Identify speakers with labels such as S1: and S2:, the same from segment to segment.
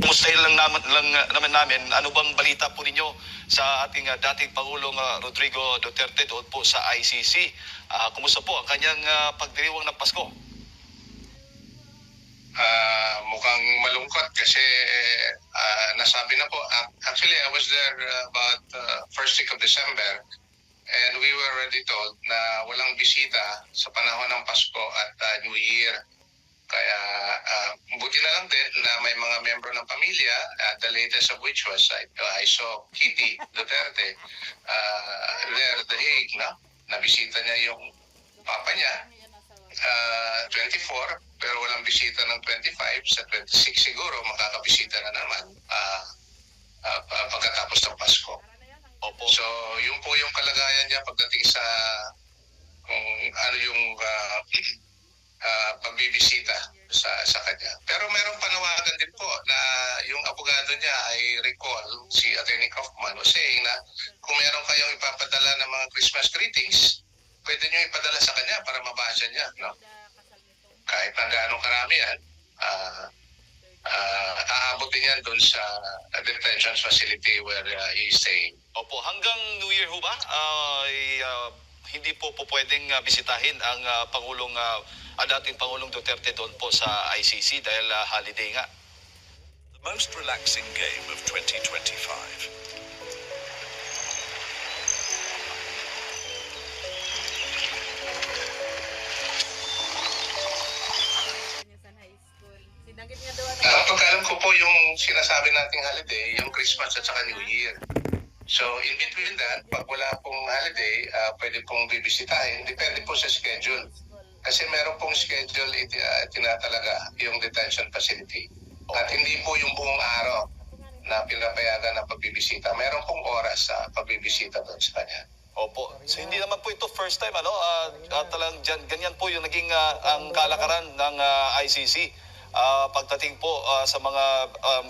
S1: Kumustahin namin ano bang balita po ninyo sa ating dating Pangulong Rodrigo Duterte doon po sa ICC. Kumusta po ang kanyang pagdiriwang ng Pasko?
S2: Mukhang malungkot kasi nasabi na po. Actually, I was there about first week of December and we were already told na walang bisita sa panahon ng Pasko at New Year. Kaya buti na lang din na may mga membro ng pamilya, the latest of which was I saw Kitty Duterte there at The Hague, no? Nabisita niya yung papa niya, 24, pero walang bisita ng 25. Sa 26 siguro makakabisita na naman pagkatapos ng Pasko.
S1: Opo.
S2: So yun po yung kalagayan niya pagdating sa kung ano yung pagbibisita sa kanya. Pero merong panawagan din po na yung abogado niya ay recall, si Attorney Kaufman, was saying na kung meron kayong ipapadala ng mga Christmas greetings, pwede nyo ipadala sa kanya para mabasa niya, no? Kahit na gaano karami yan, aabutin yan doon sa detention facility where he's staying.
S1: Opo, hanggang New Year ho ba? Hindi po pwedeng bisitahin ang dating Pangulong Duterte doon po sa ICC dahil holiday nga.
S3: The most relaxing game of 2025.
S2: Pagkalam ko po yung sinasabi nating holiday, yung Christmas at saka New Year. So in between that, pag wala pong holiday, pwede pong bibisitahin. Depende po sa schedule. Kasi meron pong schedule tinatalaga yung detention facility. At hindi po yung buong araw na pinapayagan ng pagbibisita. Meron pong oras sa pagbibisita doon sa kanya.
S1: Opo. So hindi naman po ito first time, talagang ganyan po yung naging ang kalakaran ng ICC. Pagdating po sa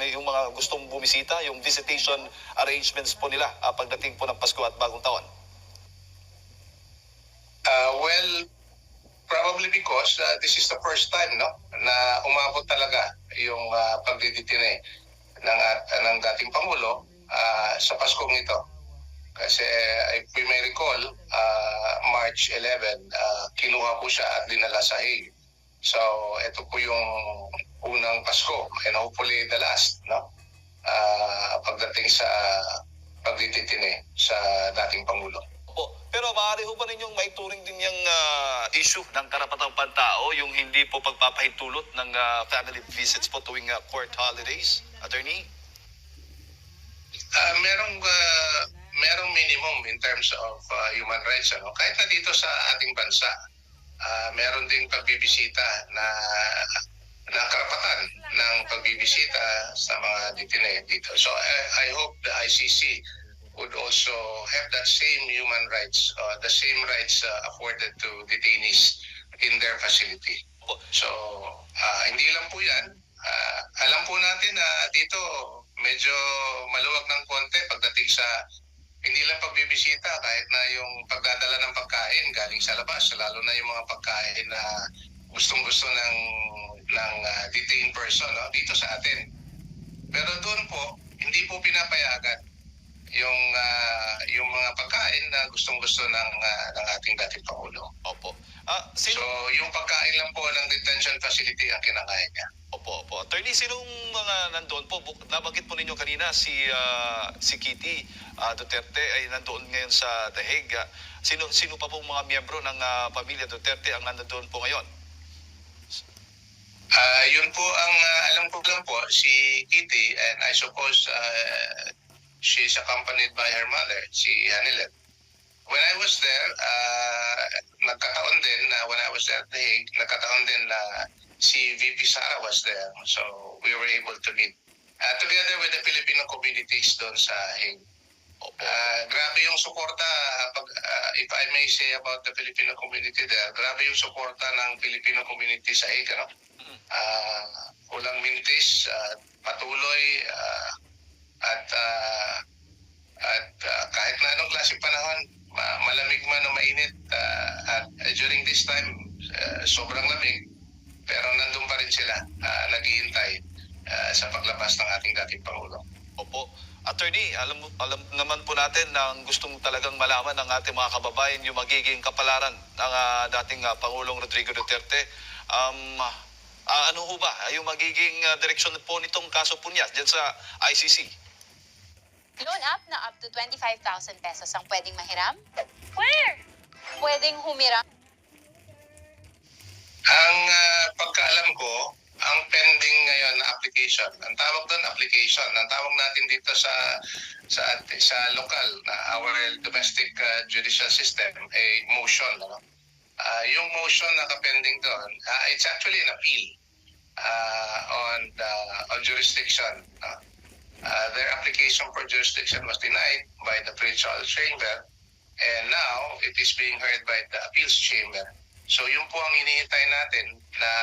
S1: yung mga gustong bumisita, yung visitation arrangements po nila pagdating po ng Pasko at Bagong Taon.
S2: Well, probably because this is the first time, no, na umabot talaga yung pagdidetine ng dating Pangulo sa Paskong ito. Kasi if we may recall, March 11, kinuha po siya at dinala sa Hague. So, ito po yung unang Pasko and hopefully the last, no? Pagdating sa pagdidetine sa dating Pangulo.
S1: Opo. Pero maaari ho ba ninyong maituring din yung issue ng karapatang pantao, yung hindi po pagpapahintulot ng family visits po tuwing court holidays, attorney?
S2: Merong minimum in terms of human rights, ano? Kahit na dito sa ating bansa, meron ding pagbibisita na karapatan ng pagbibisita sa mga detine dito. So I hope the ICC would also have that same human rights, the same rights afforded to detainees in their facility. So hindi lang po yan. Alam po natin na dito medyo maluwag ng konti pagdating sa hindi lang pagbibisita, kahit na yung pagdadala ng pagkain galing sa labas, lalo na yung mga pagkain na gustong-gusto ng detained person, no, dito sa atin. Pero doon po, hindi po pinapayagan yung mga pagkain na gustong-gusto ng ating dating Pangulo.
S1: Opo.
S2: So, yung pagkain lang po ng detention facility ang kinakain niya.
S1: Opo. Attorney, sinong mga nandoon po? Nabanggit po ninyo kanina si Kitty Duterte ay nandoon ngayon sa The Hague. Sino pa pong mga miyembro ng pamilya Duterte ang nandoon po ngayon?
S2: Yun po ang alam ko lang po, si Kitty, and I suppose she's accompanied by her mother, si Hanilet. When I was there, nagkataon din na when I was there at The Hague, nagkataon din na si VP Sara was there. So we were able to meet together with the Filipino communities doon sa Hague. Grabe yung suporta, if I may say about the Filipino community there, grabe yung suporta ng Filipino community sa Hague, ano? Walang mintis, patuloy, at kahit na anong klaseng panahon, malamig man o mainit, at during this time, sobrang lamig, pero nandun pa rin sila, naghihintay sa paglabas ng ating dating Pangulo.
S1: Opo. Attorney, alam naman po natin na ang gustong talagang malaman ng ating mga kababayan yung magiging kapalaran ng dating Pangulong Rodrigo Duterte. Ano ho ba yung magiging direksyon po nitong kaso po niya dyan sa ICC?
S4: Loan up na up to 25,000 pesos ang pwedeng mahiram? Where? Pwedeng humiram?
S2: Ang pagkaalam ko, ang pending ngayon na application, ang tawag doon application, ang tawag natin dito sa lokal na our domestic judicial system, a motion. Ano? Yung motion na kapending doon, it's actually an appeal on jurisdiction. Their application for jurisdiction was denied by the Provincial Chamber, and now it is being heard by the Appeals Chamber. So yun po ang hinihintay natin na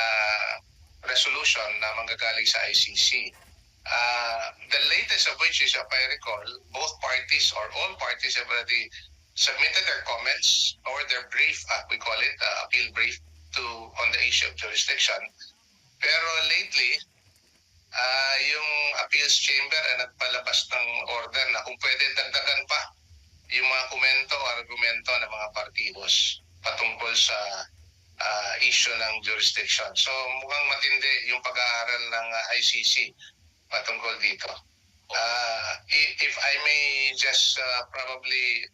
S2: resolution na manggagaling sa ICC. The latest of which is, if I recall, both parties or all parties have already submitted their comments or their brief, we call it appeal brief, on the issue of jurisdiction. Pero lately, yung appeals chamber ay nagpalabas ng order na kung pwede dagdagan pa yung mga komento o argumento ng mga partidos patungkol sa issue ng jurisdiction. So mukhang matindi yung pag-aaral ng ICC patungkol dito. If I may just probably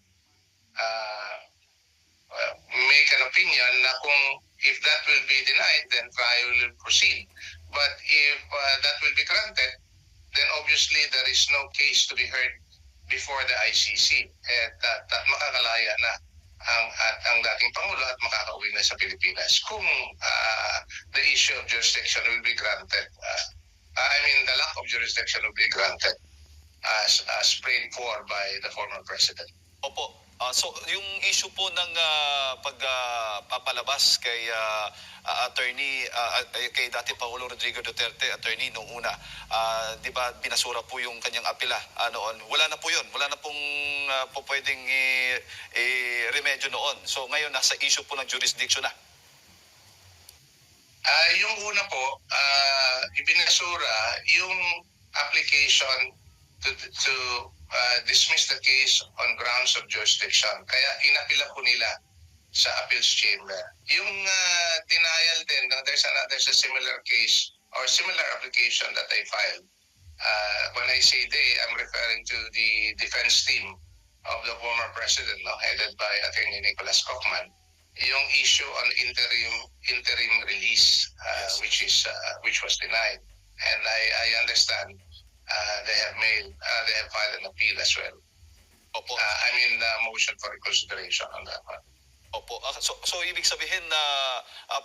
S2: make an opinion na kung if that will be denied, then trial will proceed. But if that will be granted, then obviously there is no case to be heard before the ICC. At makakalaya na ang dating Pangulo at makakauwi na sa Pilipinas kung the issue of jurisdiction will be granted. The lack of jurisdiction will be granted as prayed for by the former president.
S1: Opo. So yung issue po ng pagpapalabas kay attorney kay dati Pangulo Rodrigo Duterte, attorney nung una, 'di ba binasura po yung kanyang apela noon. Wala na po 'yon. Wala na pong po pwedeng remedyo noon. So ngayon nasa issue po ng jurisdiction na.
S2: Yung una po, ibinasura yung application to dismiss the case on grounds of jurisdiction. Kaya inapila po nila sa appeals chamber. Yung denial din, there's a similar case or similar application that I filed. When I say they, I'm referring to the defense team of the former president, headed by Attorney Nicholas Kaufman. Yung issue on interim release, which was denied, and I understand they have filed an appeal as well.
S1: Opo.
S2: Motion for reconsideration on that one.
S1: Opo. So ibig sabihin na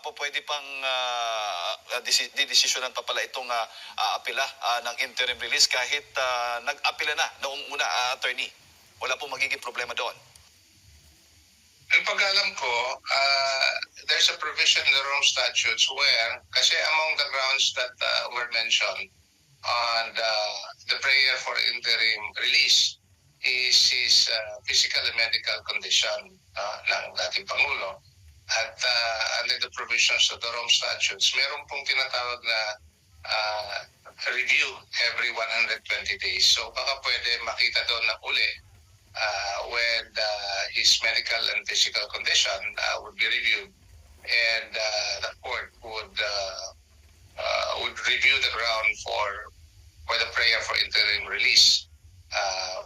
S1: pwede pang didesisyonan pa pala itong apela ng interim release kahit nag-apela na noong una, attorney. Wala pong magiging problema doon.
S2: Ang pag-alam ko, there's a provision in the Rome Statutes where, kasi among the grounds that were mentioned on the prayer for interim release is his physical and medical condition ng dating Pangulo. At under the provisions of the Rome Statutes, meron pong tinatawag na review every 120 days. So baka pwede makita doon na uli when his medical and physical condition would be reviewed, and the court would review the ground for the prayer for interim release.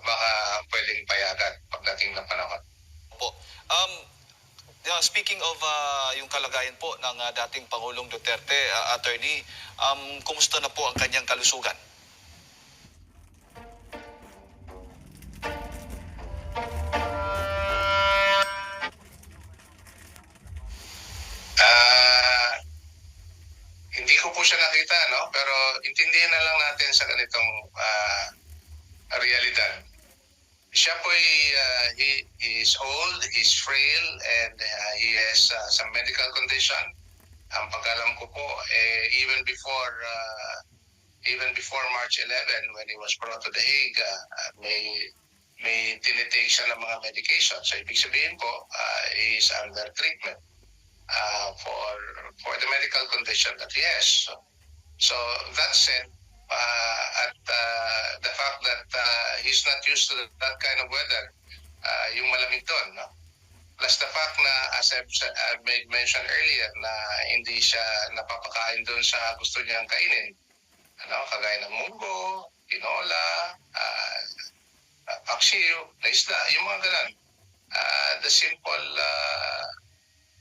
S2: Baka pwedeng payagan pagdating ng panahon.
S1: Opo. Speaking of yung kalagayan po ng dating Pangulong Duterte, attorney, kumusta na po ang kanyang kalusugan?
S2: Hindi ko po siya nakita, pero intindihin na lang natin sa ganitong realidad. Siya po he is old, he's frail, and he has some medical condition. Ang pag-alam ko po, even before March 11, when he was brought to The Hague, may tinitake siya ng mga medication. So ibig sabihin po, he is under treatment for the medical condition that he has. So that said, at the fact that he's not used to that kind of weather, yung malamig doon, no? Plus the fact na, as I've made mention earlier, na hindi siya napapakain doon sa gusto niyang kainin. Ano, kagaya ng munggo, tinola, paksiw, na isda, yung mga ganun. The simple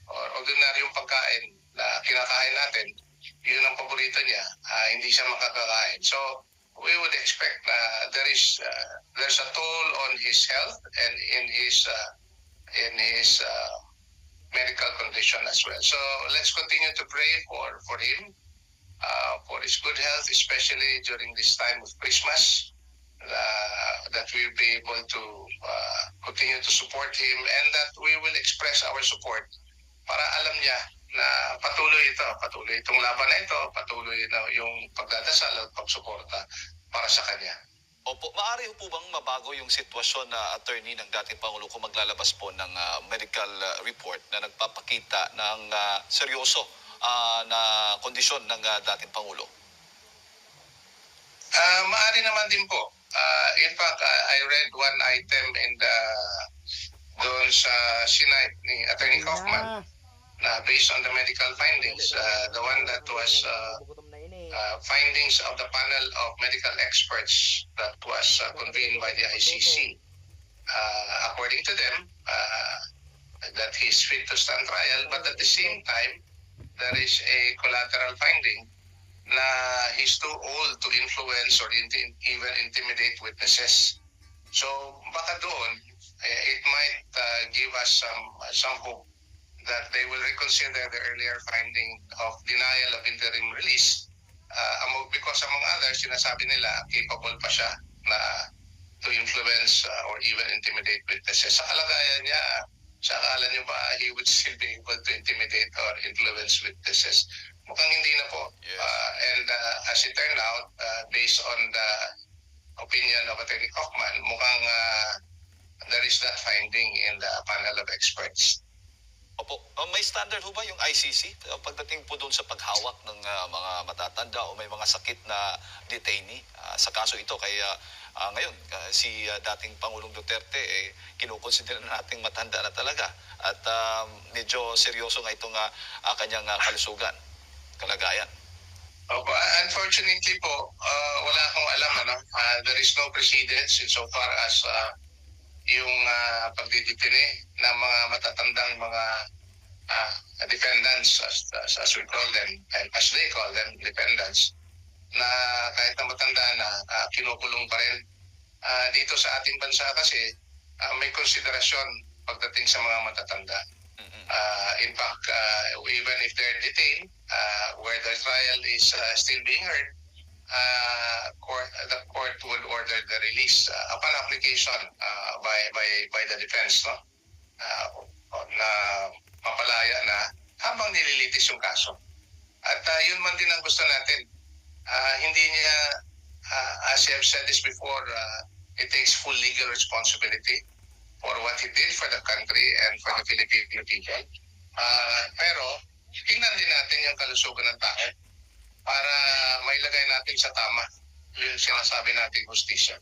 S2: or ordinaryong pagkain na kinakain natin, yun ang paborito niya, hindi siya makakakain. So, we would expect na there's a toll on his health and in his medical condition as well. So, let's continue to pray for him, for his good health, especially during this time of Christmas, that we'll be able to continue to support him and that we will express our support para alam niya na patuloy itong laban na ito, patuloy na yung pagdadasal at pagsuporta para sa kanya.
S1: Opo, maaari po bang mabago yung sitwasyon na attorney ng dating Pangulo kung maglalabas po ng medical report na nagpapakita ng seryoso na kondisyon ng dating Pangulo?
S2: Maaari naman din po. In fact, I read one item in doon sa Senate ni Attorney Kaufman na based on the medical findings, the one that was findings of the panel of medical experts that was convened by the ICC. According to them, that he's fit to stand trial, but at the same time, there is a collateral finding na he's too old to influence or even intimidate witnesses. So baka doon, it might give us some hope that they will reconsider the earlier finding of denial of interim release because among others, sinasabi nila capable pa siya na to influence or even intimidate witnesses. Sa kalagayan niya, sa akala niyo ba he would still be able to intimidate or influence witnesses? Mukhang hindi na po.
S1: Yes.
S2: And as it turned out, based on the opinion of Attorney Kaufman, mukhang there is that finding in the panel of experts.
S1: Opo, may standard ho ba yung ICC pagdating po doon sa paghawak ng mga matatanda o may mga sakit na detainee sa kaso ito? Kaya ngayon, si dating Pangulong Duterte, kinukonsidera na nating matanda na talaga at medyo seryoso nga itong kanyang kalusugan, kalagayan.
S2: Opo, unfortunately po, wala akong alam. There is no precedence insofar as yung pagdidetine ng mga matatandang mga defendants as we call them, and as they call them, defendants, na kahit na matanda na, kinukulong pa rin. Dito sa ating bansa kasi, may konsiderasyon pagdating sa mga matatanda. In fact, even if they're detained, where the trial is still being heard, the court would order the release upon application by the defense, no? Na mapalaya na habang nililitis yung kaso. At yun man din ang gusto natin. Hindi niya, as I have said this before, it takes full legal responsibility for what he did for the country and for the Filipino people. Pero tingnan din natin yung kalusugan ng tao para mailagay natin sa tama yung sinasabi nating hustisya.